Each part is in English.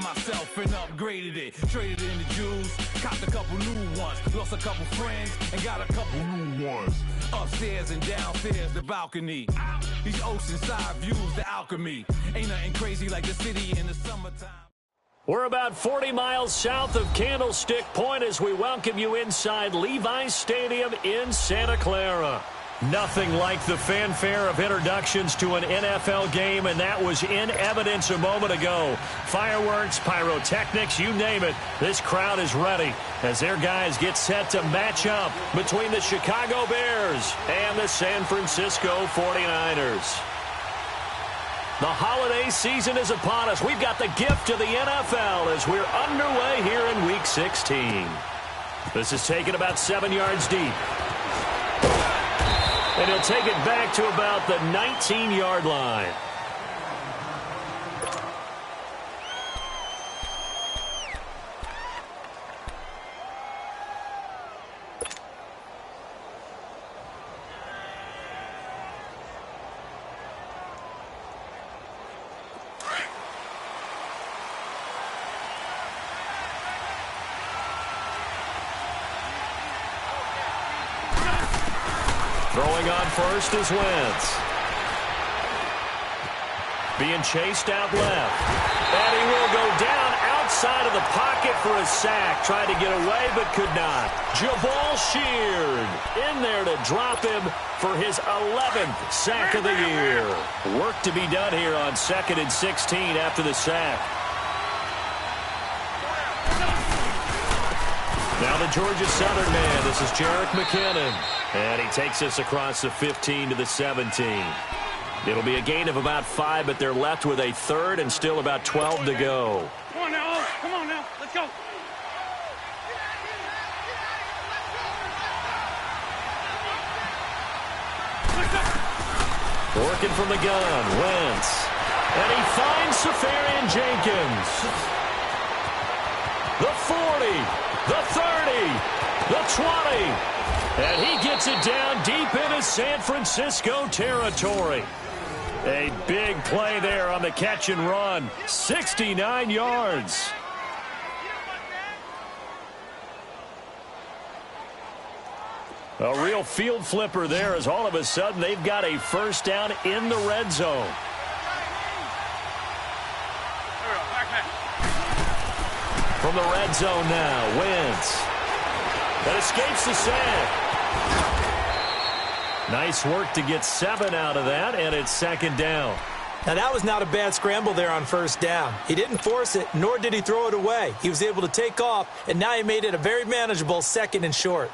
myself and upgraded it. Traded in the Jews, copped a couple new ones. Lost a couple friends and got a couple new ones. Upstairs and downstairs, the balcony. These oceanside views, the alchemy. Ain't nothing crazy like the city in the summertime. We're about 40 miles south of Candlestick Point as we welcome you inside Levi's Stadium in Santa Clara. Nothing like the fanfare of introductions to an NFL game, and that was in evidence a moment ago. Fireworks, pyrotechnics, you name it. This crowd is ready as their guys get set to match up between the Chicago Bears and the San Francisco 49ers. The holiday season is upon us. We've got the gift of the NFL as we're underway here in Week 16. This is taken about 7 yards deep. And he'll take it back to about the 19-yard line. Throwing on first is Wentz. Being chased out left. And he will go down outside of the pocket for a sack. Tried to get away but could not. Jabal Sheard in there to drop him for his 11th sack of the year. Work to be done here on 2nd and 16 after the sack. Now the Georgia Southern man. This is Jerick McKinnon. And he takes us across the 15 to the 17. It'll be a gain of about 5, but they're left with a third and still about 12 to go. Come on now. Come on now. Let's go. Working from the gun, Wentz. And he finds Safarian Jenkins. The 40, the 30, the 20. And he gets it down deep into San Francisco territory. A big play there on the catch and run. 69 yards. A real field flipper there as all of a sudden they've got a first down in the red zone. From the red zone now, Wentz. That escapes the sack. Nice work to get 7 out of that, and it's 2nd down. Now, that was not a bad scramble there on 1st down. He didn't force it, nor did he throw it away. He was able to take off, and now he made it a very manageable 2nd and short.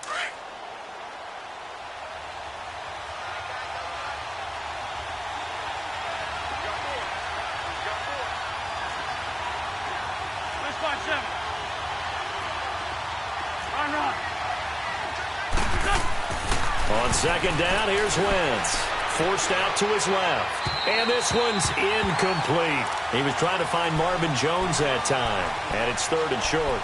On 2nd down, here's Wentz. Forced out to his left. And this one's incomplete. He was trying to find Marvin Jones that time. And it's 3rd and short.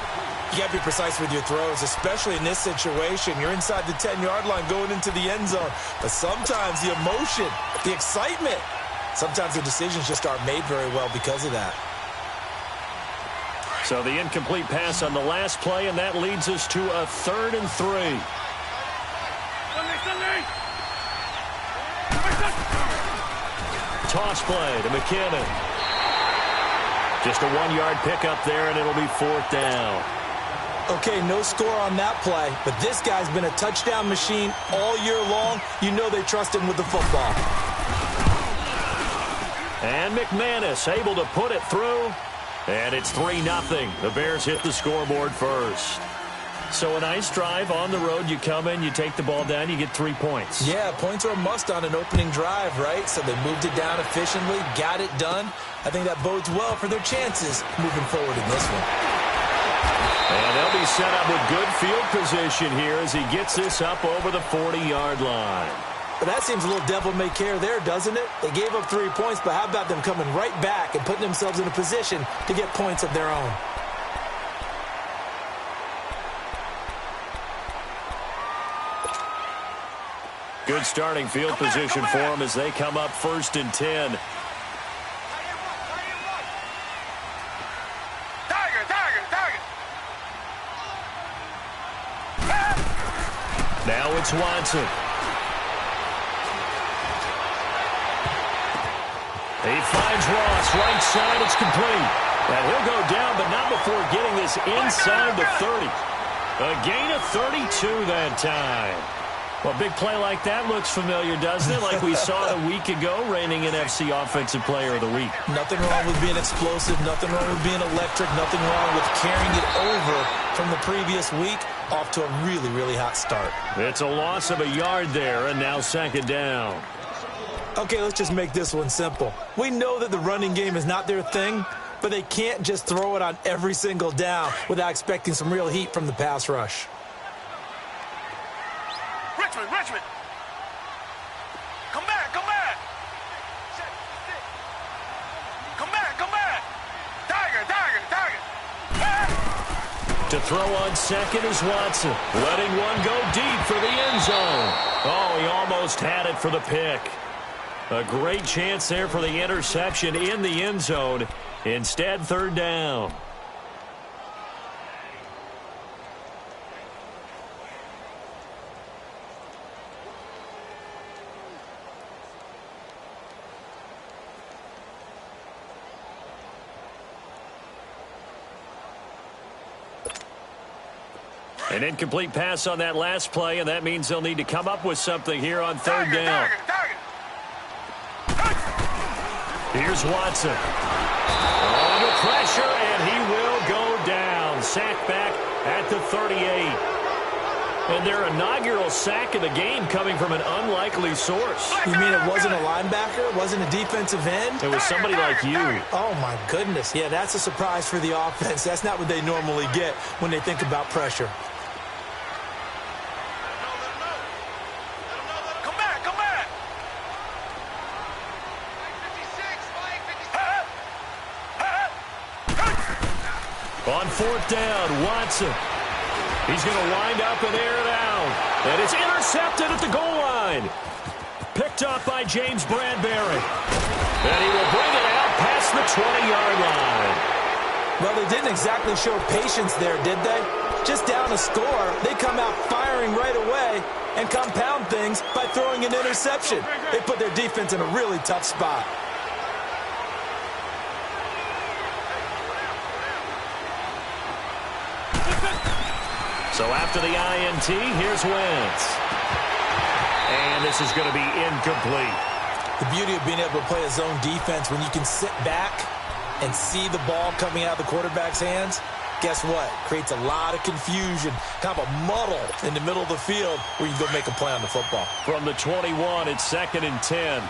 You got to be precise with your throws, especially in this situation. You're inside the 10-yard line going into the end zone. But sometimes the emotion, the excitement, sometimes the decisions just aren't made very well because of that. So the incomplete pass on the last play, and that leads us to a 3rd and 3. Toss play to McKinnon. Just a 1-yard pickup there, and it'll be 4th down. Okay, no score on that play, but this guy's been a touchdown machine all year long. You know they trust him with the football. And McManus able to put it through, and it's 3-0. The Bears hit the scoreboard first. So a nice drive on the road. You come in, you take the ball down, you get 3 points. Yeah, points are a must on an opening drive, right? So they moved it down efficiently, got it done. I think that bodes well for their chances moving forward in this one. And they'll be set up with good field position here as he gets this up over the 40-yard line. But that seems a little devil-may-care there, doesn't it? They gave up 3 points, but how about them coming right back and putting themselves in a position to get points of their own? Good starting field position for them as they come up 1st and 10. Now it's Watson. He finds Ross, right side, it's complete. And he'll go down, but not before getting this inside the 30. A gain of 32 that time. Well, a big play like that looks familiar, doesn't it? Like we saw a week ago, reigning NFC Offensive Player of the Week. Nothing wrong with being explosive, nothing wrong with being electric, nothing wrong with carrying it over from the previous week, off to a really, really hot start. It's a loss of a yard there, and now second down. Okay, let's just make this one simple. We know that the running game is not their thing, but they can't just throw it on every single down without expecting some real heat from the pass rush. Richmond! Come back! Come back! Tiger! To throw on second is Watson. Letting one go deep for the end zone. Oh, he almost had it for the pick. A great chance there for the interception in the end zone. Instead, third down. An incomplete pass on that last play, and that means they'll need to come up with something here on third down. Here's Watson. Under pressure, and he will go down. Sack back at the 38. And their inaugural sack of the game coming from an unlikely source. You mean it wasn't a linebacker? It wasn't a defensive end? It was somebody like you. Oh, my goodness. Yeah, that's a surprise for the offense. That's not what they normally get when they think about pressure. On fourth down, Watson. He's going to wind up and air it out. And it's intercepted at the goal line. Picked up by James Bradbury. And he will bring it out past the 20-yard line. Well, they didn't exactly show patience there, did they? Just down a score, they come out firing right away and compound things by throwing an interception. They put their defense in a really tough spot. So after the INT, here's Wentz. And this is going to be incomplete. The beauty of being able to play a zone defense when you can sit back and see the ball coming out of the quarterback's hands, guess what? Creates a lot of confusion, kind of a muddle in the middle of the field where you go make a play on the football. From the 21, it's 2nd and 10.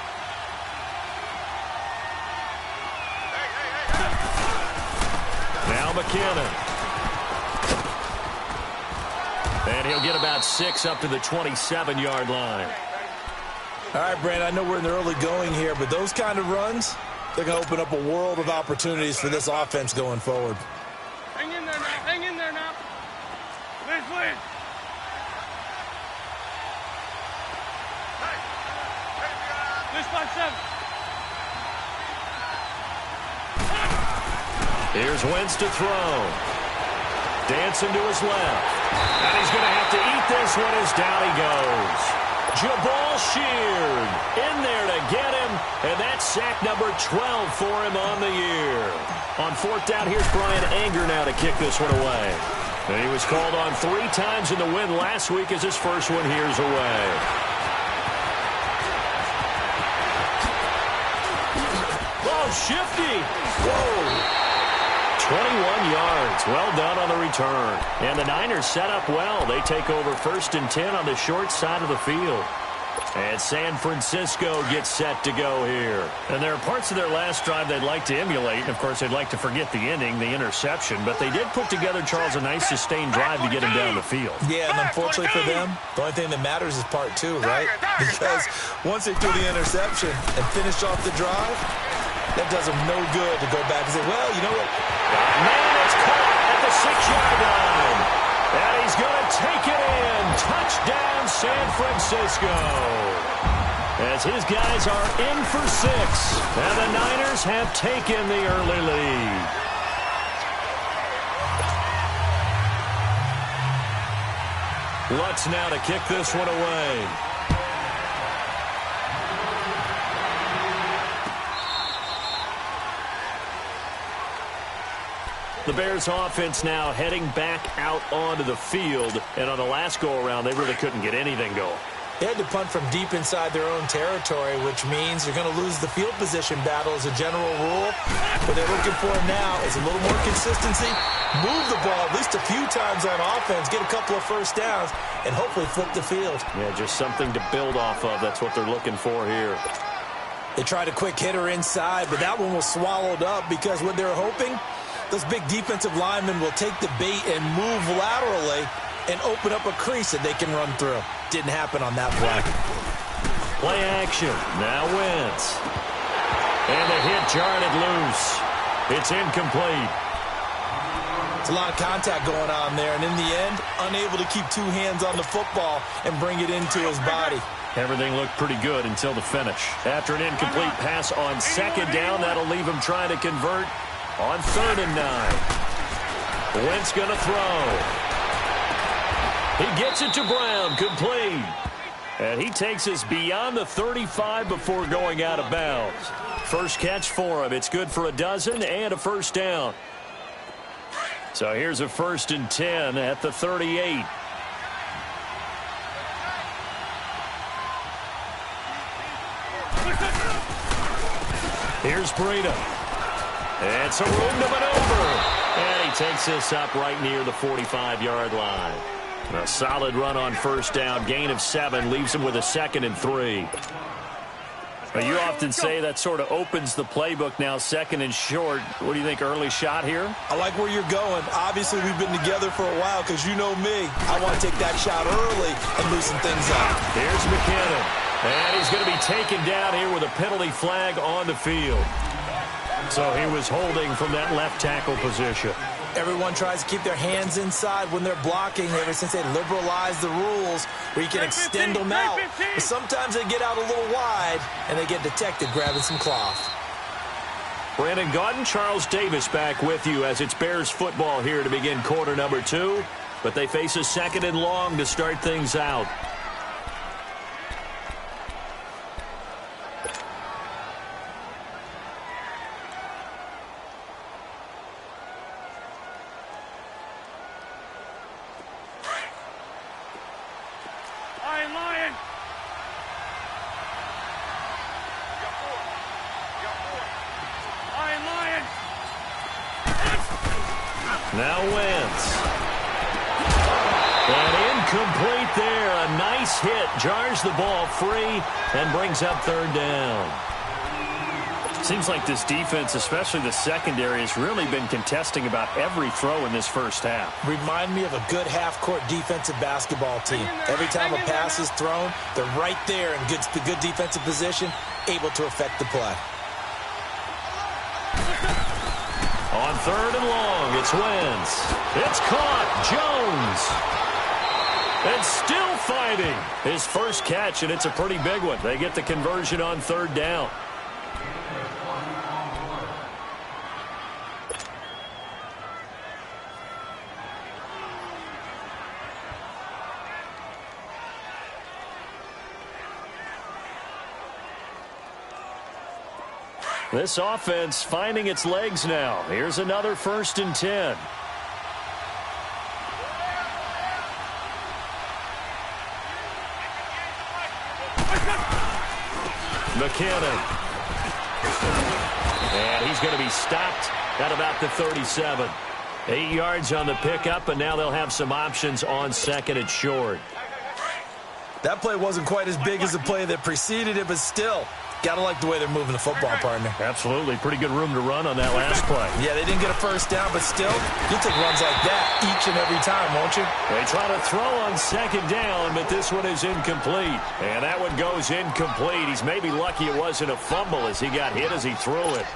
Now McKinnon. And he'll get about 6 up to the 27-yard line. All right, Brandon, I know we're in the early going here, but those kind of runs, they're going to open up a world of opportunities for this offense going forward. Hang in there now. Please. This 5-7. Here's Wentz to throw. Dancing to his left. And he's going to have to eat this one as down he goes. Jabal Sheard in there to get him. And that's sack number 12 for him on the year. On fourth down, here's Brian Anger now to kick this one away. And he was called on 3 times in the win last week as his first one here's away. Oh, shifty. Whoa. 21 yards. Well done on the return. And the Niners set up well. They take over 1st and 10 on the short side of the field. And San Francisco gets set to go here. And there are parts of their last drive they'd like to emulate. And, of course, they'd like to forget the ending, the interception. But they did put together, Charles, a nice sustained drive to get him down the field. Yeah, and unfortunately for them, the only thing that matters is part 2, right? Because once they threw the interception and finished off the drive, that does them no good to go back and say, well, you know what? Man, it's caught at the 6-yard line. And he's going to take it in. Touchdown, San Francisco. As his guys are in for 6. And the Niners have taken the early lead. Lutz now to kick this one away. The Bears offense now heading back out onto the field. And on the last go-around, they really couldn't get anything going. They had to punt from deep inside their own territory, which means you're going to lose the field position battle as a general rule. What they're looking for now is a little more consistency, move the ball at least a few times on offense, get a couple of first downs, and hopefully flip the field. Yeah, just something to build off of. That's what they're looking for here. They tried a quick hitter inside, but that one was swallowed up because what they're hoping, those big defensive linemen will take the bait and move laterally and open up a crease that they can run through. Didn't happen on that play. Play action. Now Wentz. And the hit jarred it loose. It's incomplete. It's a lot of contact going on there, and in the end, unable to keep two hands on the football and bring it into his body. Everything looked pretty good until the finish. After an incomplete pass on second down, that'll leave him trying to convert on 3rd and 9. Wentz going to throw. He gets it to Brown, complete. And he takes us beyond the 35 before going out of bounds. First catch for him. It's good for a dozen and a first down. So here's a 1st and 10 at the 38. Here's Breida. It's a room to maneuver. And he takes this up right near the 45-yard line. A solid run on first down. Gain of 7 leaves him with a 2nd and 3. You often say that sort of opens the playbook now, 2nd and short. What do you think, early shot here? I like where you're going. Obviously, we've been together for a while because you know me. I want to take that shot early and loosen things up. Here's McKinnon. And he's going to be taken down here with a penalty flag on the field. So he was holding from that left tackle position. Everyone tries to keep their hands inside when they're blocking ever since they liberalized the rules where you can extend them out. But sometimes they get out a little wide and they get detected grabbing some cloth. Brandon Gaudin, Charles Davis back with you as it's Bears football here to begin quarter number 2. But they face a 2nd and long to start things out. Now Wentz. And incomplete there. A nice hit. Jars the ball free and brings up 3rd down. Seems like this defense, especially the secondary, has really been contesting about every throw in this first half. Remind me of a good half-court defensive basketball team. Every time a pass is thrown, they're right there in good defensive position, able to affect the play. On 3rd and long, it's Wentz. It's caught. Jones. And still fighting. His first catch, and it's a pretty big one. They get the conversion on 3rd down. This offense finding its legs now. Here's another 1st and 10. McKinnon. And he's going to be stopped at about the 37. 8 yards on the pickup, and now they'll have some options on 2nd and short. That play wasn't quite as big as the play that preceded it, but still, gotta like the way they're moving the football, partner. Absolutely. Pretty good room to run on that last play. Yeah, they didn't get a first down, but still, you'll take runs like that each and every time, won't you? They try to throw on 2nd down, but this one is incomplete. And that one goes incomplete. He's maybe lucky it wasn't a fumble as he got hit as he threw it.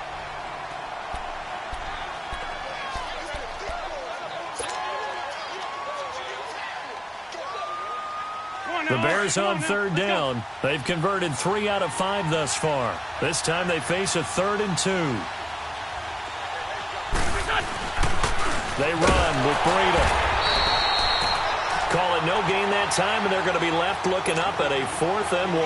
The Bears on 3rd down. They've converted 3 out of 5 thus far. This time they face a 3rd and 2. They run with Breida. Call it it no gain that time, and they're going to be left looking up at a 4th and 1.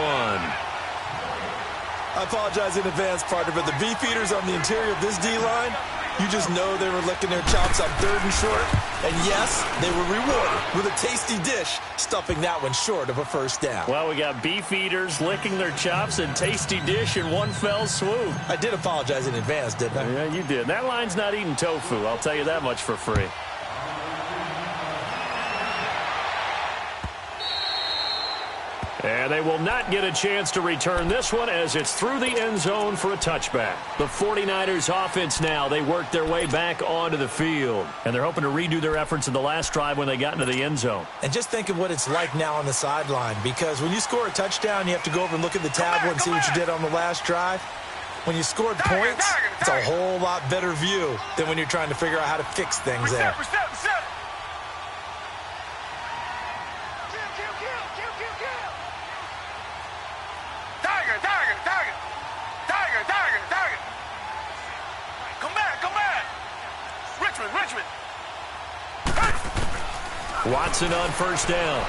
I apologize in advance, partner, but the beefeaters on the interior of this D-line, you just know they were licking their chops on 3rd and short. And yes, they were rewarded with a tasty dish, stuffing that one short of a 1st down. Well, we got beefeaters licking their chops and tasty dish in one fell swoop. I did apologize in advance, didn't I? Yeah, you did. That line's not eating tofu, I'll tell you that much for free. And they will not get a chance to return this one as it's through the end zone for a touchback. The 49ers offense now, they work their way back onto the field. And they're hoping to redo their efforts in the last drive when they got into the end zone. And just think of what it's like now on the sideline, because when you score a touchdown, you have to go over and look at the tablet and see what you did on the last drive. When you scored points, it's a whole lot better view than when you're trying to figure out how to fix things there. Richmond. Watson on 1st down.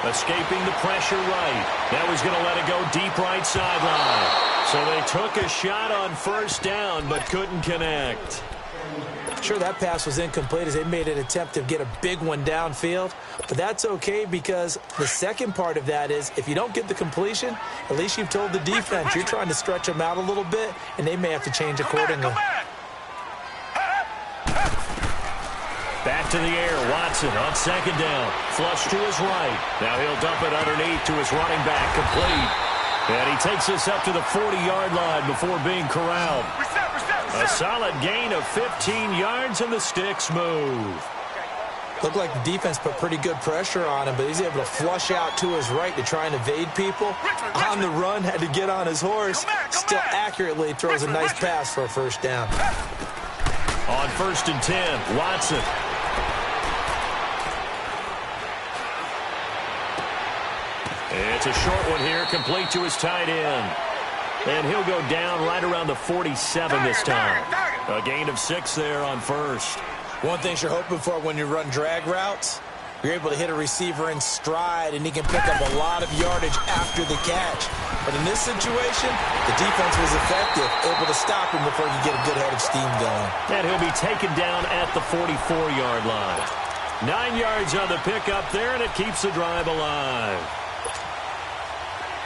Escaping the pressure right. Now he's going to let it go deep right sideline. So they took a shot on 1st down but couldn't connect. Sure, that pass was incomplete as they made an attempt to get a big one downfield. But that's okay because the second part of that is if you don't get the completion, at least you've told the defense you're trying to stretch them out a little bit, and they may have to change accordingly. Back to the air, Watson on 2nd down. Flush to his right. Now he'll dump it underneath to his running back, complete. And he takes us up to the 40-yard line before being corralled. A solid gain of 15 yards, and the sticks move. Looked like the defense put pretty good pressure on him, but he's able to flush out to his right to try and evade people. On the run, had to get on his horse. Still accurately throws a nice pass for a 1st down. On 1st and 10, Watson. It's a short one here, complete to his tight end. And he'll go down right around the 47 this time. A gain of 6 there on 1st. One thing you're hoping for when you run drag routes, you're able to hit a receiver in stride, and he can pick up a lot of yardage after the catch. But in this situation, the defense was effective, able to stop him before you get a good head of steam going. And he'll be taken down at the 44-yard line. 9 yards on the pickup there, and it keeps the drive alive.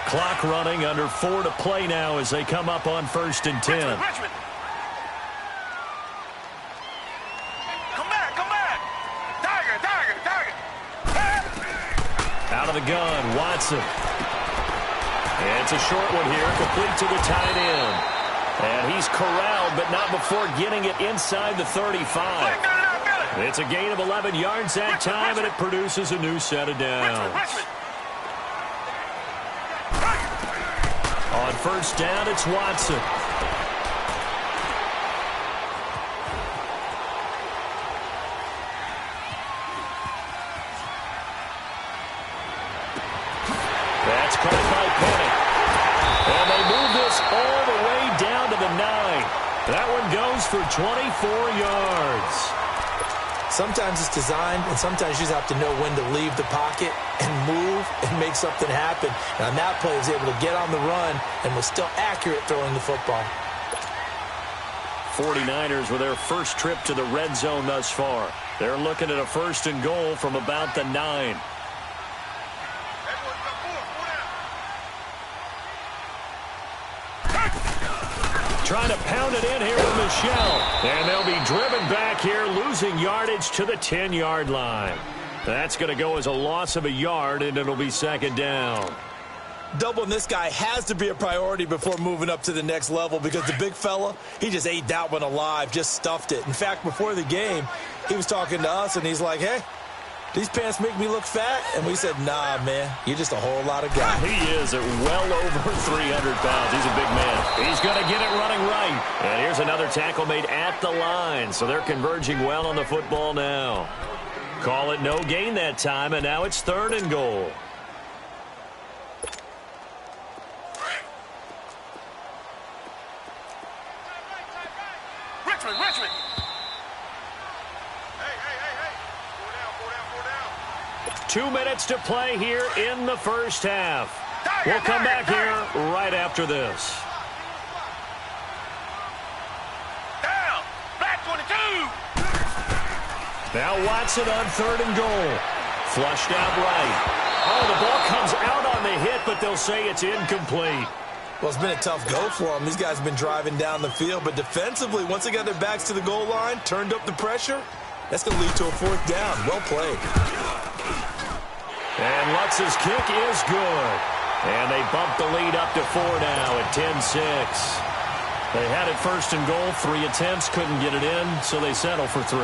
Clock running, under 4 to play now as they come up on 1st and 10. Richmond. Come back. Tiger. Out of the gun, Watson. It's a short one here, complete to the tight end. And he's corralled, but not before getting it inside the 35. It's a gain of 11 yards that time, and it produces a new set of downs. On 1st down, it's Watson. That's caught by Penny. And they move this all the way down to the 9. That one goes for 24 yards. Sometimes it's designed, and sometimes you just have to know when to leave the pocket and move and make something happen. And on that play, he was able to get on the run and was still accurate throwing the football. 49ers with their first trip to the red zone thus far. They're looking at a 1st and goal from about the 9. Trying to pound it in here with Michelle. And they'll be driven back here, losing yardage to the 10-yard line. That's going to go as a loss of a yard, and it'll be 2nd down. Doubling this guy has to be a priority before moving up to the next level because the big fella, he just ate that one alive, just stuffed it. In fact, before the game, he was talking to us, and he's like, hey, these pants make me look fat? And we said, nah, man, you're just a whole lot of guy. He is at well over 300 pounds. He's a big man. He's going to get it running right. And here's another tackle made at the line. So they're converging well on the football now. Call it no gain that time, and now it's 3rd and goal. Richmond. Hey. 2 minutes to play here in the first half. We'll come back here right after this. Down. Black 22. Now Watson on 3rd and goal. Flushed out right. Oh, the ball comes out on the hit, but they'll say it's incomplete. Well, it's been a tough go for them. These guys have been driving down the field, but defensively, once they got their backs to the goal line, turned up the pressure, that's going to lead to a 4th down. Well played. And Lutz's kick is good. And they bump the lead up to 4 now at 10-6. They had it 1st and goal, 3 attempts, couldn't get it in, so they settle for 3.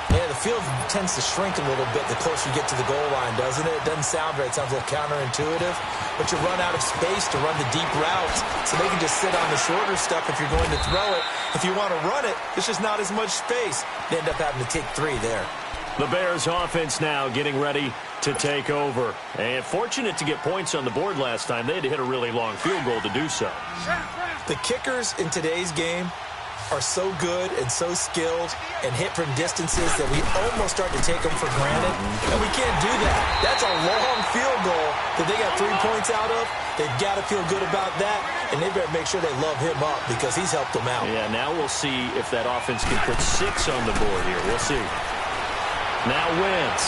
Yeah, the field tends to shrink a little bit the closer you get to the goal line, doesn't it? It doesn't sound right. It sounds a little counterintuitive. But you run out of space to run the deep routes, so they can just sit on the shorter stuff if you're going to throw it. If you want to run it, there's just not as much space. They end up having to take 3 there. The Bears offense now getting ready to take over. And fortunate to get points on the board last time. They had to hit a really long field goal to do so. The kickers in today's game are so good and so skilled and hit from distances that we almost start to take them for granted. And we can't do that. That's a long field goal that they got 3 points out of. They've got to feel good about that, and they better make sure they love him up because he's helped them out. Yeah, now we'll see if that offense can put 6 on the board here. We'll see. Now Wentz.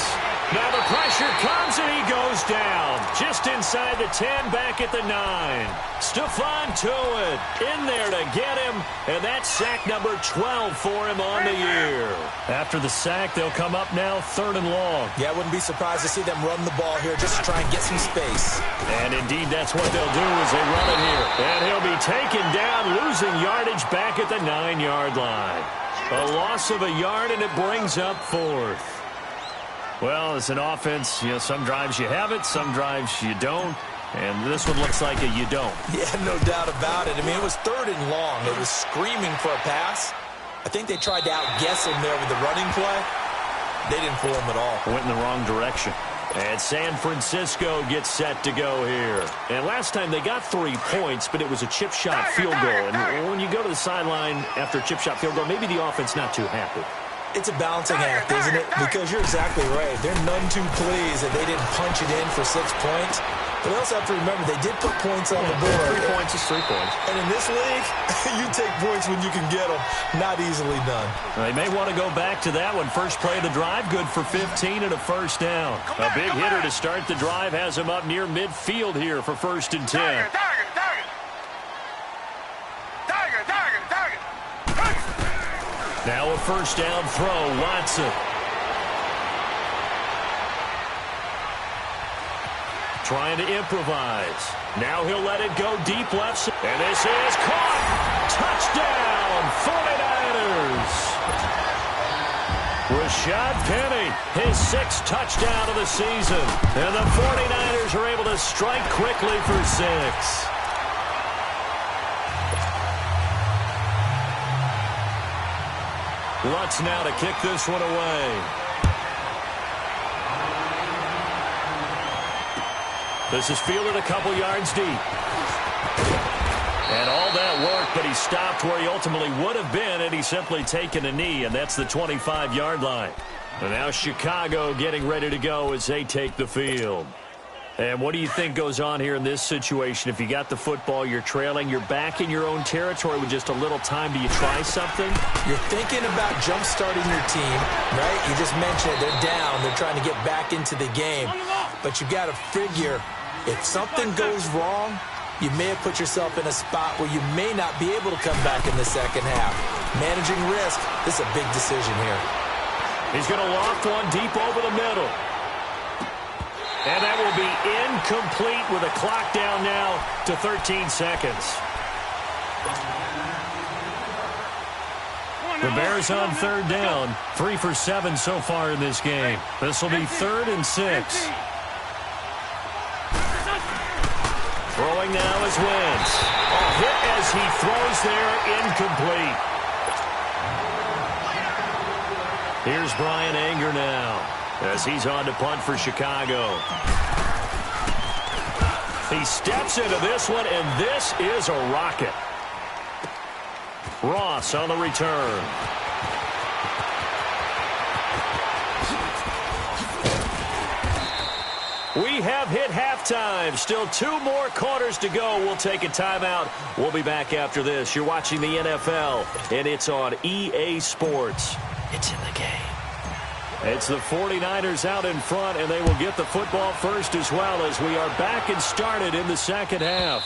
Now the pressure comes and he goes down. Just inside the 10, back at the 9. Stephon Tuitt in there to get him, and that's sack number 12 for him on the year. After the sack, they'll come up now 3rd and long. Yeah, I wouldn't be surprised to see them run the ball here just to try and get some space. And indeed, that's what they'll do as they run it here. And he'll be taken down, losing yardage back at the 9-yard line. A loss of a yard, and it brings up 4th. Well, as an offense, some drives you have it, some drives you don't. And this one looks like a you don't. Yeah, no doubt about it. I mean, it was 3rd and long. It was screaming for a pass. I think they tried to outguess him there with the running play. They didn't fool him at all. Went in the wrong direction. And San Francisco gets set to go here. And last time they got 3 points, but it was a chip shot field goal. And when you go to the sideline after a chip shot field goal, maybe the offense not too happy. It's a balancing act, isn't it? Because you're exactly right. They're none too pleased that they didn't punch it in for 6 points. But they also have to remember they did put points on the board. 3 points is 3 points. And in this league, you take points when you can get them. Not easily done. They may want to go back to that one. First play of the drive, good for 15 and a 1st down. A big hitter to start the drive has him up near midfield here for 1st and 10. Now a 1st down throw, Watson. Trying to improvise. Now he'll let it go deep left. And this is caught. Touchdown, 49ers. Rashad Penny, his 6th touchdown of the season. And the 49ers are able to strike quickly for 6. Lutz now to kick this one away. This is fielded a couple yards deep. And all that work, but he stopped where he ultimately would have been had he simply taken a knee, and that's the 25-yard line. And now Chicago getting ready to go as they take the field. And what do you think goes on here in this situation? If you got the football, you're trailing, you're back in your own territory with just a little time. Do you try something? You're thinking about jump-starting your team, right? You just mentioned it. They're down. They're trying to get back into the game. But you got to figure if something goes wrong, you may have put yourself in a spot where you may not be able to come back in the second half. Managing risk, this is a big decision here. He's going to loft one deep over the middle. And that will be incomplete with a clock down now to 13 seconds. The Bears on 3rd down. 3 for 7 so far in this game. This will be 3rd and 6. Throwing now is Wentz. A hit as he throws there, incomplete. Here's Brian Anger now as he's on to punt for Chicago. He steps into this one, and this is a rocket. Ross on the return. We have hit halftime. Still 2 more quarters to go. We'll take a timeout. We'll be back after this. You're watching the NFL, and it's on EA Sports. It's in the game. It's the 49ers out in front, and they will get the football first as well as we are back and started in the second half.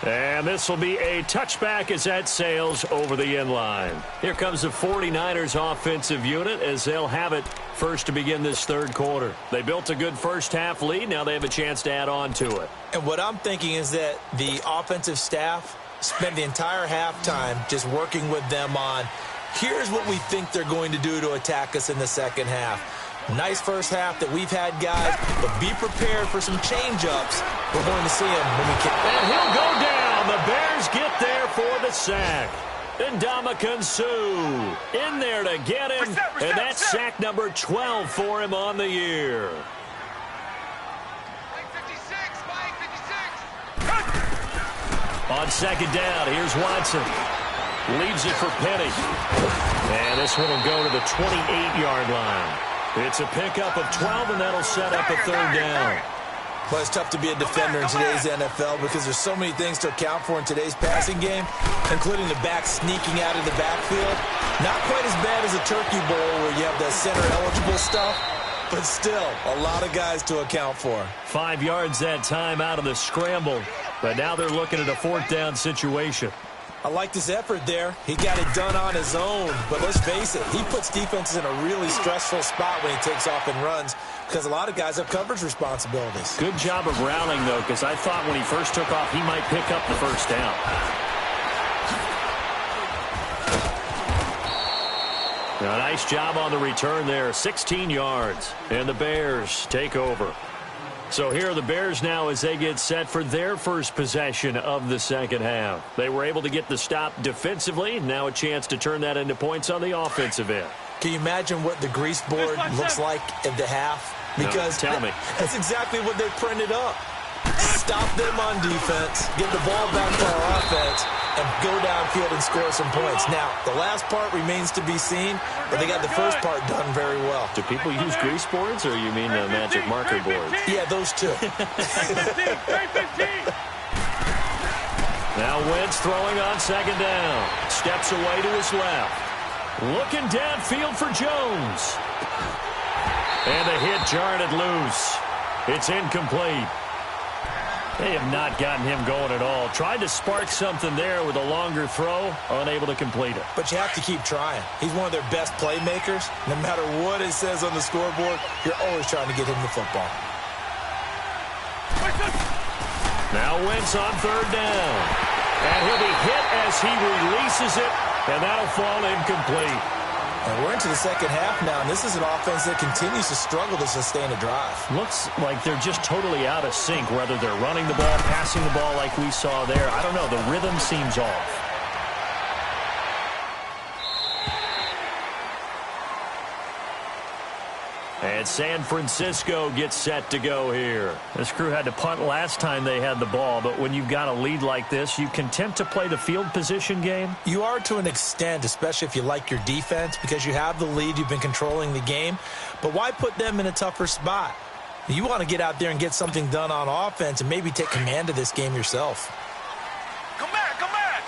And this will be a touchback as that sails over the end line. Here comes the 49ers offensive unit as they'll have it first to begin this third quarter. They built a good first half lead. Now they have a chance to add on to it. And what I'm thinking is that the offensive staff spent the entire halftime just working with them on, here's what we think they're going to do to attack us in the second half. Nice first half that we've had, guys, but be prepared for some change-ups. We're going to see him when we can. And he'll go down. The Bears get there for the sack. And Ndamukong Suh in there to get him. And that's sack number 12 for him on the year. On second down, here's Watson. Leaves it for Penny. And this one will go to the 28-yard line. It's a pickup of 12, and that'll set up a third down. Well, it's tough to be a defender in today's NFL because there's so many things to account for in today's passing game, including the back sneaking out of the backfield. Not quite as bad as a turkey bowl where you have the center-eligible stuff, but still a lot of guys to account for. 5 yards that time out of the scramble, but now they're looking at a fourth down situation. I like this effort there. He got it done on his own. But let's face it, he puts defenses in a really stressful spot when he takes off and runs because a lot of guys have coverage responsibilities. Good job of rallying, though, because I thought when he first took off, he might pick up the first down. A nice job on the return there. 16 yards. And the Bears take over. So here are the Bears now as they get set for their first possession of the second half. They were able to get the stop defensively. Now a chance to turn that into points on the offensive end. Can you imagine what the grease board looks like at the half? Because no, tell me. That's exactly what they printed up. Stop them on defense, get the ball back to our offense, and go downfield and score some points. Now, the last part remains to be seen, but they got the first part done very well. Do people use grease boards, or you mean magic marker boards? Yeah, those two. Now Wentz throwing on second down. Steps away to his left. Looking downfield for Jones. And the hit jarred it loose. It's incomplete. They have not gotten him going at all. Tried to spark something there with a longer throw, unable to complete it. But you have to keep trying. He's one of their best playmakers. No matter what it says on the scoreboard, you're always trying to get him the football. Now Wentz on third down. And he'll be hit as he releases it, and that'll fall incomplete. And we're into the second half now, and this is an offense that continues to struggle to sustain a drive. Looks like they're just totally out of sync, whether they're running the ball, passing the ball like we saw there. I don't know. The rhythm seems off. And San Francisco gets set to go here. This crew had to punt last time they had the ball, but when you've got a lead like this, you content to play the field position game? You are to an extent, especially if you like your defense, because you have the lead, you've been controlling the game. But why put them in a tougher spot? You want to get out there and get something done on offense and maybe take command of this game yourself. Come back, come back.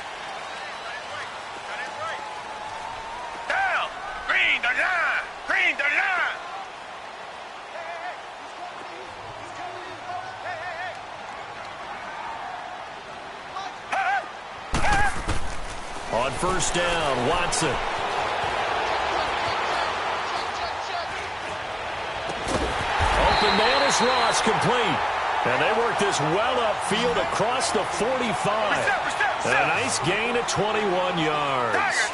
Down. Green the line. Green the line. On first down, Watson. Open man is Ross, complete. And they work this well upfield across the 45. And a nice gain of 21 yards.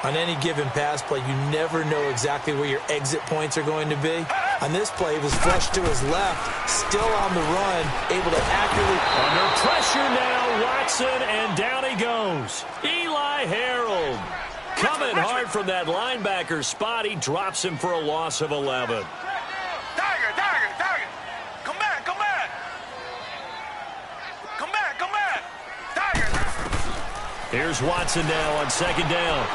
On any given pass play, you never know exactly where your exit points are going to be. On this play, it was flushed to his left, still on the run, able to accurately... Under pressure now, Watson, and down he goes. Eli Harold coming hard from that linebacker spot. He drops him for a loss of 11. Tiger. Come back. Tiger. Here's Watson now on second down.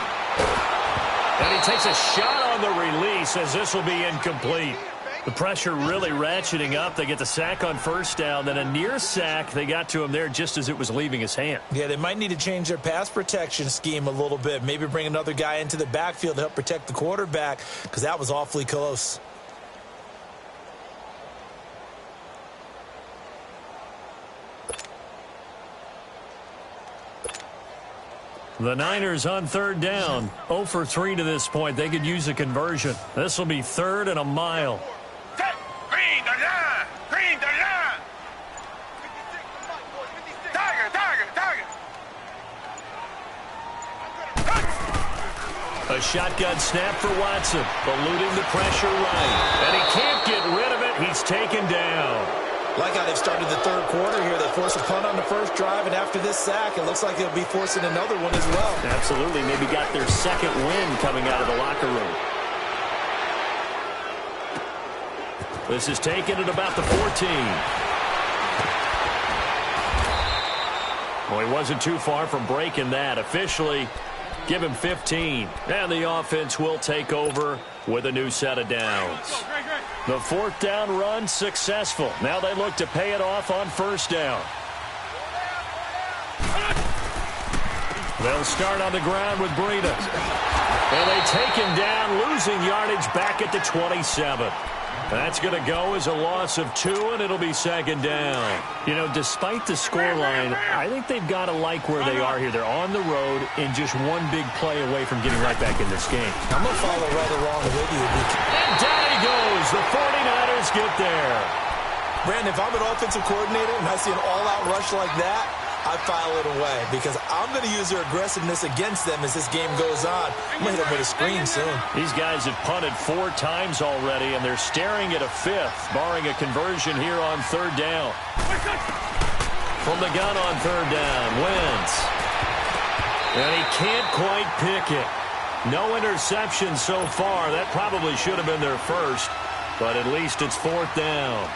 And he takes a shot on the release as this will be incomplete. The pressure really ratcheting up. They get the sack on first down, then a near sack. They got to him there just as it was leaving his hand. Yeah, they might need to change their pass protection scheme a little bit. Maybe bring another guy into the backfield to help protect the quarterback, because that was awfully close. The Niners on third down. 0 for 3 to this point. They could use a conversion. This will be 3rd and a mile. Green the line! Green the line! Tiger! A shotgun snap for Watson. Eluding the pressure right. And he can't get rid of it. He's taken down. Like how they've started the third quarter here. They forced a punt on the first drive, and after this sack, it looks like they'll be forcing another one as well. Absolutely. Maybe got their second win coming out of the locker room. This is taken at about the 14. Well, he wasn't too far from breaking that. Officially, give him 15. And the offense will take over with a new set of downs. The 4th down run successful. Now they look to pay it off on first down. They'll start on the ground with Breida. And they take him down, losing yardage back at the 27. That's going to go as a loss of 2, and it'll be 2nd down. You know, despite the scoreline, I think they've got to like where they are here. They're on the road and just one big play away from getting right back in this game. I'm going to follow right along with you. And down he goes. The 49ers get there. Brandon, if I'm an offensive coordinator and I see an all-out rush like that, I file it away because I'm going to use their aggressiveness against them as this game goes on. I'm going to hit them with a screen soon. These guys have punted 4 times already, and they're staring at a 5th, barring a conversion here on 3rd down. From the gun on 3rd down, Wentz. And he can't quite pick it. No interception so far. That probably should have been their first, but at least it's 4th down.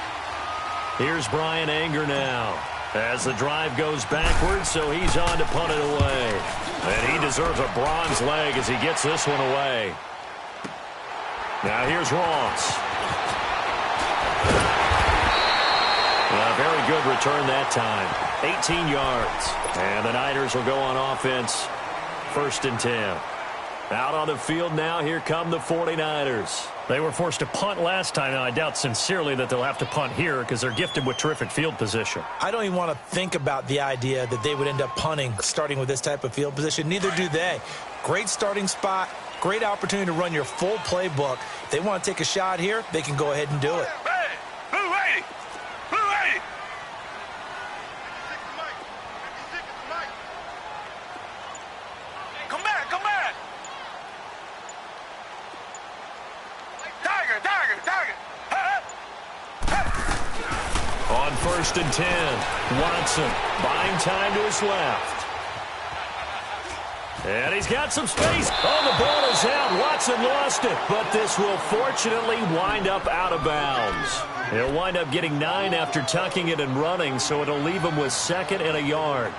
Here's Brian Anger now. As the drive goes backwards, so he's on to punt it away. And he deserves a bronze leg as he gets this one away. Now here's Ross. A very good return that time. 18 yards. And the Niners will go on offense. 1st and 10. Out on the field now, here come the 49ers. They were forced to punt last time, and I doubt sincerely that they'll have to punt here because they're gifted with terrific field position. I don't even want to think about the idea that they would end up punting starting with this type of field position. Neither do they. Great starting spot, great opportunity to run your full playbook. If they want to take a shot here, they can go ahead and do it. Hey! Blue 80! Blue 80! Come back! Come back! Tiger! On 1st and 10, Watson buying time to his left. And he's got some space. Oh, the ball is out. Watson lost it. But this will fortunately wind up out of bounds. He'll wind up getting 9 after tucking it and running, so it'll leave him with 2nd and a yard.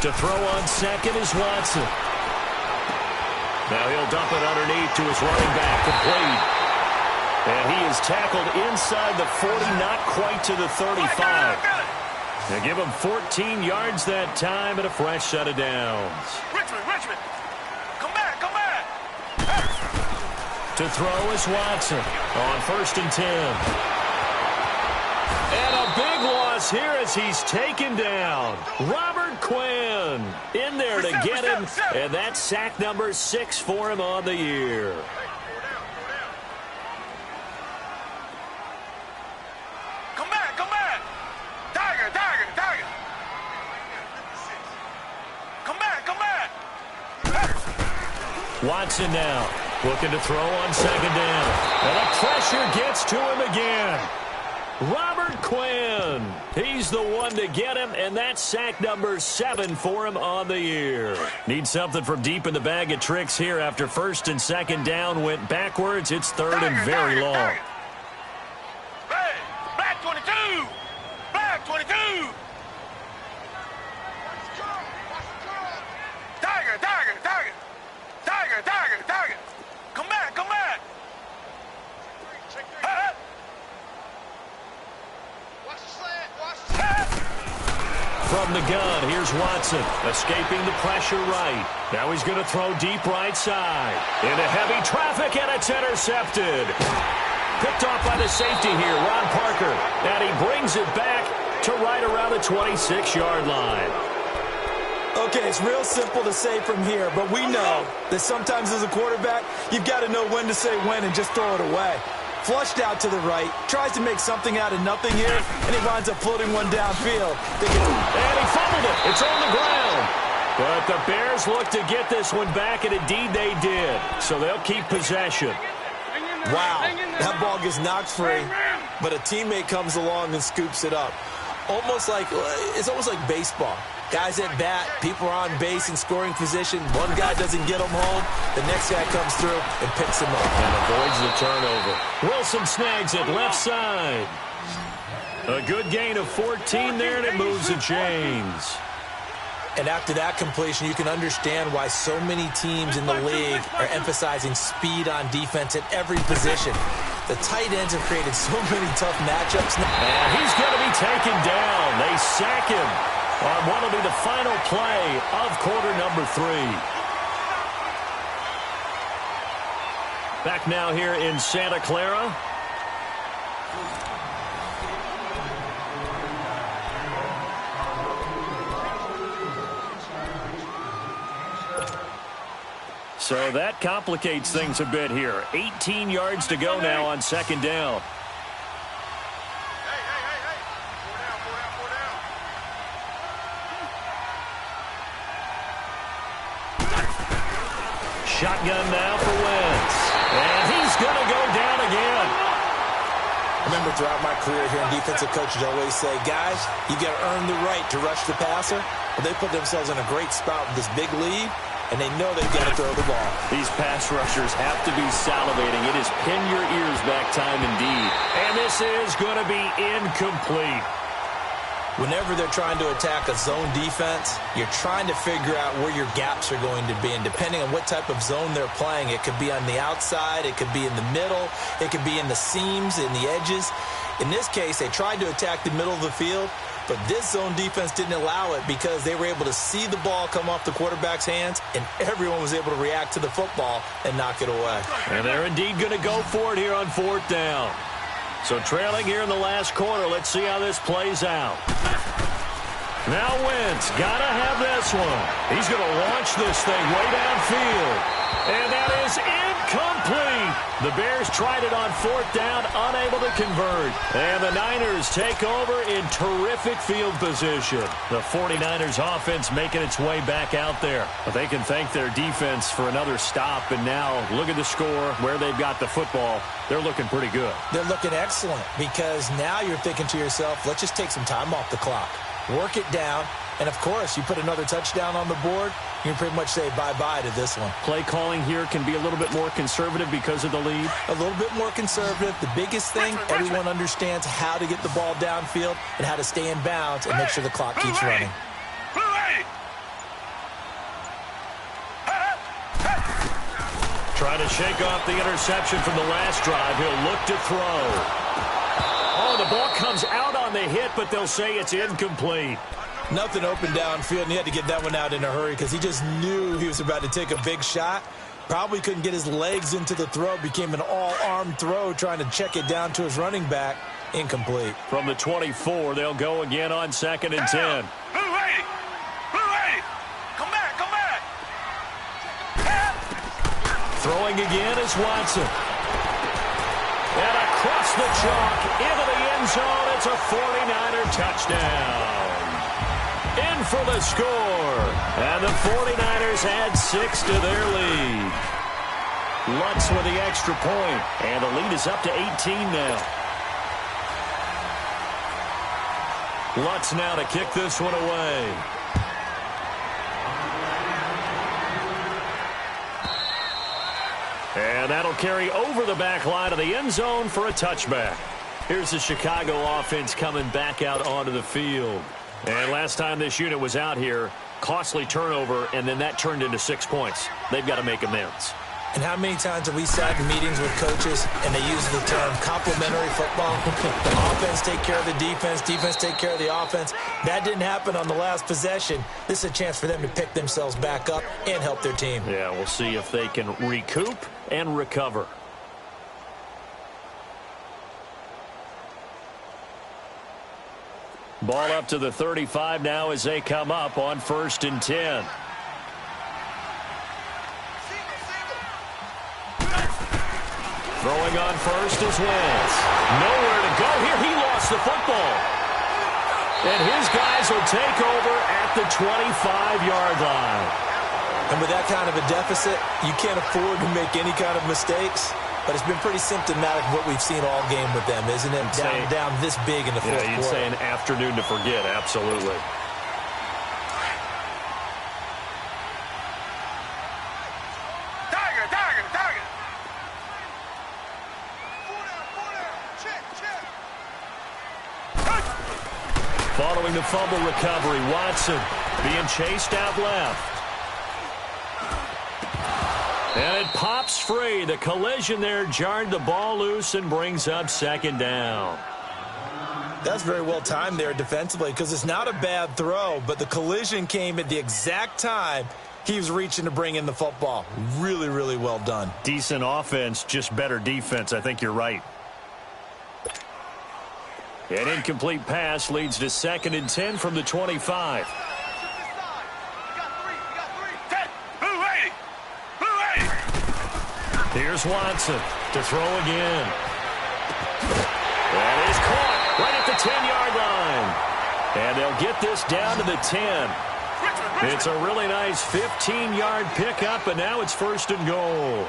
To throw on 2nd is Watson. Now he'll dump it underneath to his running back, complete. And he is tackled inside the 40, not quite to the 35. Now give him 14 yards that time and a fresh set of downs. Richmond! Come back! To throw is Watson on 1st and 10. And a big loss here as he's taken down. Robert Quinn in there to get him. And that's sack number 6 for him on the year. Come back! Tiger! Come back! Watson now looking to throw on 2nd down. And the pressure gets to him again. Robert Quinn. He's the one to get him, and that's sack number 7 for him on the year. Need something from deep in the bag of tricks here after first and second down went backwards. It's third and very long. Black 22! Black 22! Tiger, tiger, tiger! Tiger, tiger, tiger! Come back, come back! Huh? From the gun, here's Watson, escaping the pressure right. Now he's going to throw deep right side. Into heavy traffic, and it's intercepted. Picked off by the safety here, Ron Parker. And he brings it back to right around the 26-yard line. Okay, it's real simple to say from here, but we know that sometimes as a quarterback, you've got to know when to say when and just throw it away. Flushed out to the right, tries to make something out of nothing here, and he winds up floating one downfield. And he fumbled it. It's on the ground. But the Bears look to get this one back, and indeed they did. So they'll keep possession. Wow, that ball gets knocked free, but a teammate comes along and scoops it up. It's almost like baseball. Guys at bat, people are on base in scoring position. One guy doesn't get them home. The next guy comes through and picks him up. And avoids the turnover. Wilson snags it left side. A good gain of 14 there, and it moves the chains. And after that completion, you can understand why so many teams in the league are emphasizing speed on defense at every position. The tight ends have created so many tough matchups. And he's going to be taken down. They sack him on what will be the final play of quarter number 3. Back now here in Santa Clara. So that complicates things a bit here. 18 yards to go now on second down. Shotgun now for Wentz. And he's going to go down again. I remember throughout my career here in defensive coaches always say, guys, you got to earn the right to rush the passer. Well, they put themselves in a great spot with this big lead, and they know they've got to throw the ball. These pass rushers have to be salivating. It is pin your ears back time indeed. And this is going to be incomplete. Whenever they're trying to attack a zone defense, you're trying to figure out where your gaps are going to be. And depending on what type of zone they're playing, it could be on the outside, it could be in the middle, it could be in the seams, in the edges. In this case, they tried to attack the middle of the field, but this zone defense didn't allow it because they were able to see the ball come off the quarterback's hands, and everyone was able to react to the football and knock it away. And they're indeed going to go for it here on fourth down. So trailing here in the last quarter, let's see how this plays out. Now Wentz, got to have this one. He's going to launch this thing way downfield. And that is incomplete. The Bears tried it on fourth down, unable to convert. And the Niners take over in terrific field position. The 49ers offense making its way back out there. But they can thank their defense for another stop. And now look at the score, where they've got the football. They're looking pretty good. They're looking excellent because now you're thinking to yourself, let's just take some time off the clock. Work it down. And, of course, you put another touchdown on the board, you can pretty much say bye-bye to this one. Play calling here can be a little bit more conservative because of the lead. A little bit more conservative. The biggest thing, everyone understands how to get the ball downfield and how to stay in bounds and make sure the clock keeps running. Trying to shake off the interception from the last drive. He'll look to throw. Oh, the ball comes out on the hit, but they'll say it's incomplete. Nothing open downfield, and he had to get that one out in a hurry because he just knew he was about to take a big shot. Probably couldn't get his legs into the throw. Became an all-arm throw trying to check it down to his running back. Incomplete. From the 24, they'll go again on 2nd and 10. Come back, come back. Throwing again is Watson. And across the chalk into the end zone. It's a 49er touchdown. In for the score. And the 49ers add 6 to their lead. Lutz with the extra point. And the lead is up to 18 now. Lutz now to kick this one away. And that'll carry over the back line of the end zone for a touchback. Here's the Chicago offense coming back out onto the field. And last time this unit was out here, costly turnover, and then that turned into 6 points. They've got to make amends. And how many times have we sat in meetings with coaches and they use the term complementary football? The offense take care of the defense, defense take care of the offense. That didn't happen on the last possession. This is a chance for them to pick themselves back up and help their team. Yeah, we'll see if they can recoup and recover. Ball up to the 35 now as they come up on 1st and 10. Throwing on first is Wentz. Nowhere to go here. He lost the football. And his guys will take over at the 25-yard line. And with that kind of a deficit, you can't afford to make any kind of mistakes. But it's been pretty symptomatic of what we've seen all game with them, isn't it? Down this big in the fourth quarter. Yeah, you'd say an afternoon to forget, absolutely. Following the fumble recovery, Watson being chased out left. And it pops free. The collision there jarred the ball loose and brings up 2nd down. That's very well timed there defensively because it's not a bad throw, but the collision came at the exact time he was reaching to bring in the football. Really, really well done. Decent offense, just better defense. I think you're right. An incomplete pass leads to 2nd and 10 from the 25. Here's Watson to throw again. That is caught right at the 10-yard line. And they'll get this down to the 10. It's a really nice 15-yard pickup, and now it's 1st and goal.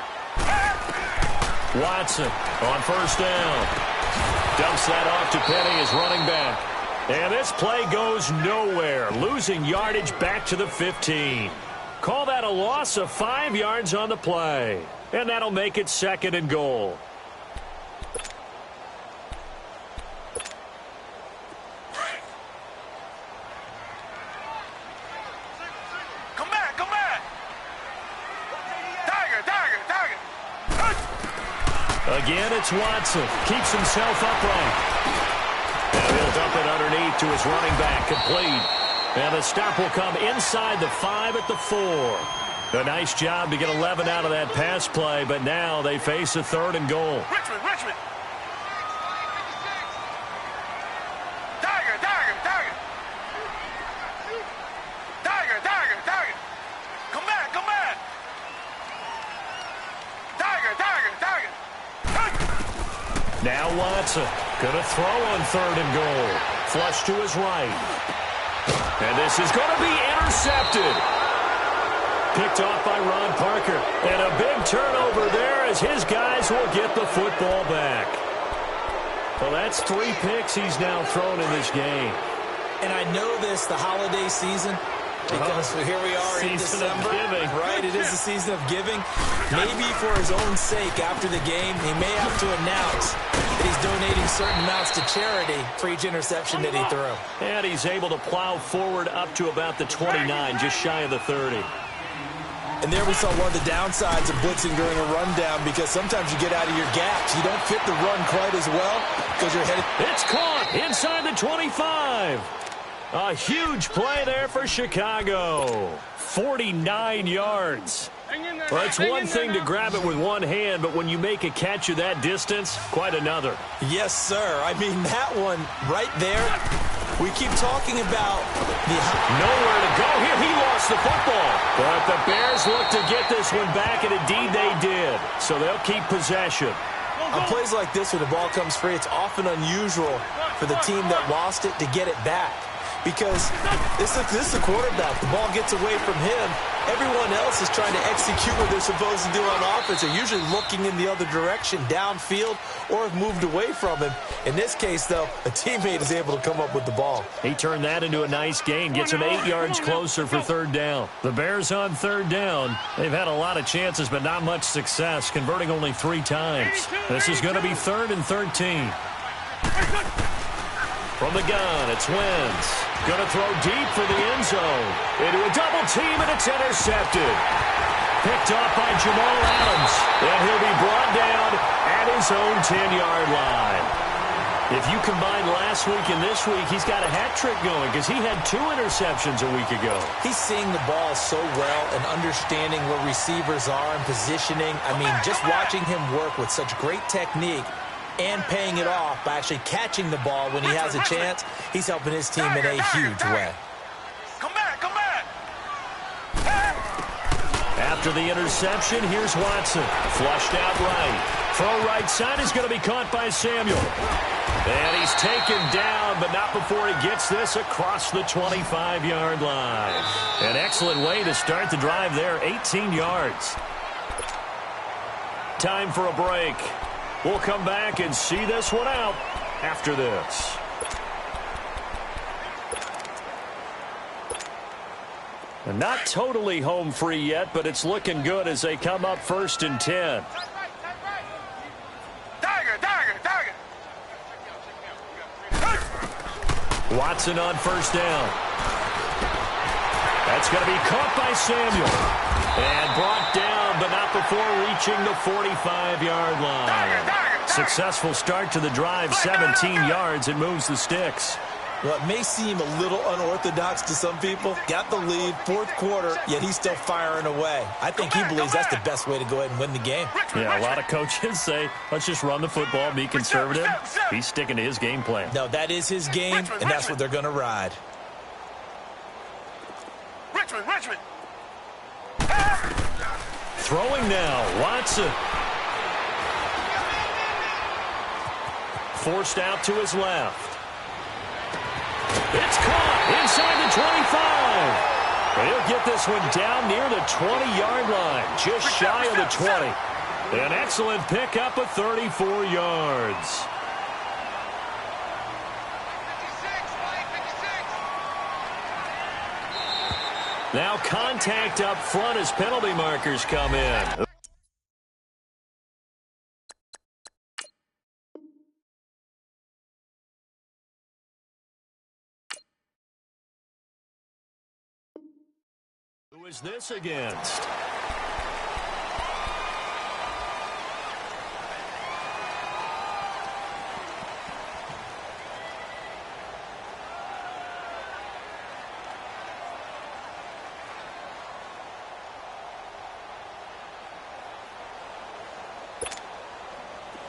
Watson on 1st down. Dumps that off to Penny as running back. And this play goes nowhere. Losing yardage back to the 15. Call that a loss of 5 yards on the play. And that'll make it 2nd and goal. Come back, come back. Tiger. Again, it's Watson. Keeps himself upright. And he'll dump it underneath to his running back. Complete. And the stop will come inside the 5 at the 4. A nice job to get 11 out of that pass play, but now they face a 3rd and goal. Richmond. Tiger. Come back. Tiger. Now Watson going to throw on 3rd and goal. Flush to his right. And this is going to be intercepted. Picked off by Ron Parker. And a big turnover there as his guys will get the football back. Well, that's 3 picks he's now thrown in this game. And I know this, the holiday season, because here we are in December. Right, it is the season of giving. Maybe for his own sake, after the game, he may have to announce that he's donating certain amounts to charity for each interception that he threw. And he's able to plow forward up to about the 29, just shy of the 30. And there we saw one of the downsides of blitzing during a rundown because sometimes you get out of your gaps. You don't fit the run quite as well because you're headed. It's caught inside the 25. A huge play there for Chicago. 49 yards. Well, it's one thing to grab it with one hand, but when you make a catch of that distance, quite another. Yes, sir. I mean, that one right there, we keep talking about the... Nowhere to go here. He lost the football. But the Bears look to get this one back, and indeed they did. So they'll keep possession. On plays like this where the ball comes free, it's often unusual for the team that lost it to get it back. because this is the quarterback. The ball gets away from him. Everyone else is trying to execute what they're supposed to do on offense. They're usually looking in the other direction, downfield, or have moved away from him. In this case, though, a teammate is able to come up with the ball. He turned that into a nice gain, gets him 8 yards closer for third down. The Bears on third down. They've had a lot of chances, but not much success, converting only 3 times. This is going to be 3rd and 13. From the gun, it's Wentz. Going to throw deep for the end zone. Into a double team, and it's intercepted. Picked off by Jamal Adams. And he'll be brought down at his own 10-yard line. If you combine last week and this week, he's got a hat trick going because he had 2 interceptions a week ago. He's seeing the ball so well and understanding where receivers are and positioning. I mean, just watching him work with such great technique and paying it off by actually catching the ball when he has a chance, he's helping his team in a huge way. Come back, come back. After the interception, here's Watson. Flushed out right. Throw right side is going to be caught by Samuel. And he's taken down, but not before he gets this across the 25-yard line. An excellent way to start the drive there, 18 yards. Time for a break. We'll come back and see this one out after this. And not totally home free yet, but it's looking good as they come up 1st and 10. Watson on 1st down. That's going to be caught by Samuel. And brought down, but not before reaching the 45-yard line. Successful start to the drive, 17 yards. It moves the sticks. Well, it may seem a little unorthodox to some people. Got the lead, 4th quarter, yet he's still firing away. I think he believes that's the best way to go ahead and win the game. Yeah, a lot of coaches say, let's just run the football, be conservative. He's sticking to his game plan. No, that is his game, and that's what they're going to ride. Richmond. Throwing now, Watson. Forced out to his left. It's caught inside the 25. He'll get this one down near the 20-yard line, just shy of the 20. An excellent pickup of 34 yards. Now contact up front as penalty markers come in. Who is this against?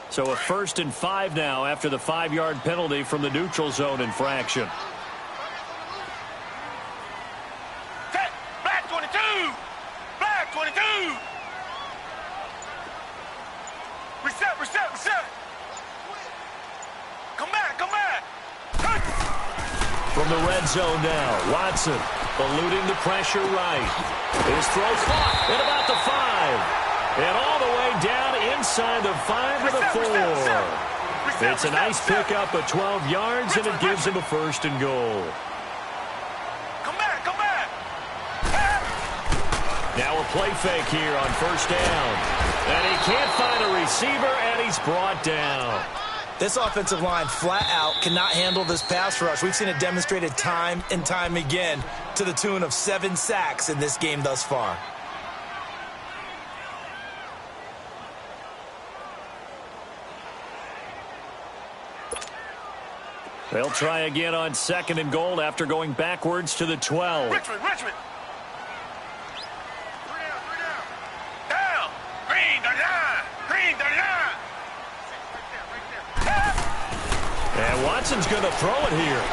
So a 1st and 5 now after the 5-yard penalty from the neutral zone infraction. Black 22. Reset. Come back. From the red zone now, Watson eluding the pressure right. His throw caught at about the 5. And all the way down inside the 5 to the 4. It's a nice pickup of 12 yards, and it gives him a 1st and goal. Come back. Now a play fake here on 1st down. And he can't find a receiver, and he's brought down. This offensive line flat out cannot handle this pass rush. We've seen it demonstrated time and time again to the tune of 7 sacks in this game thus far. They'll try again on 2nd and goal after going backwards to the 12. Richmond. Down. Green the line. And Watson's going to throw it here.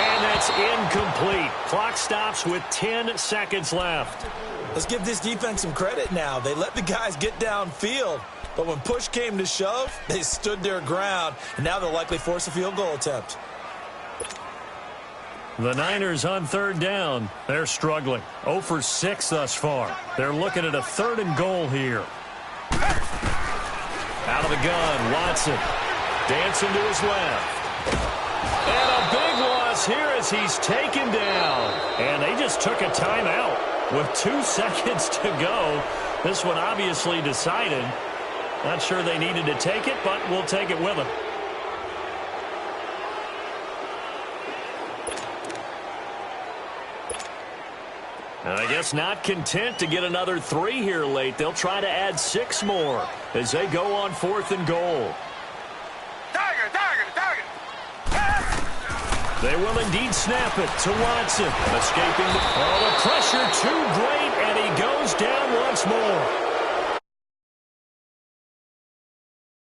And that's incomplete. Clock stops with 10 seconds left. Let's give this defense some credit now. They let the guys get downfield. But when push came to shove, they stood their ground, and now they'll likely force a field goal attempt. The Niners on third down. They're struggling. 0 for 6 thus far. They're looking at a 3rd and goal here. Out of the gun, Watson. Dancing to his left. And a big loss here as he's taken down. And they just took a timeout with 2 seconds to go. This one obviously decided. Not sure they needed to take it, but we'll take it with them. And I guess not content to get another 3 here late. They'll try to add 6 more as they go on 4th and goal. Target. They will indeed snap it to Watson. Escaping the pressure too great, and he goes down once more.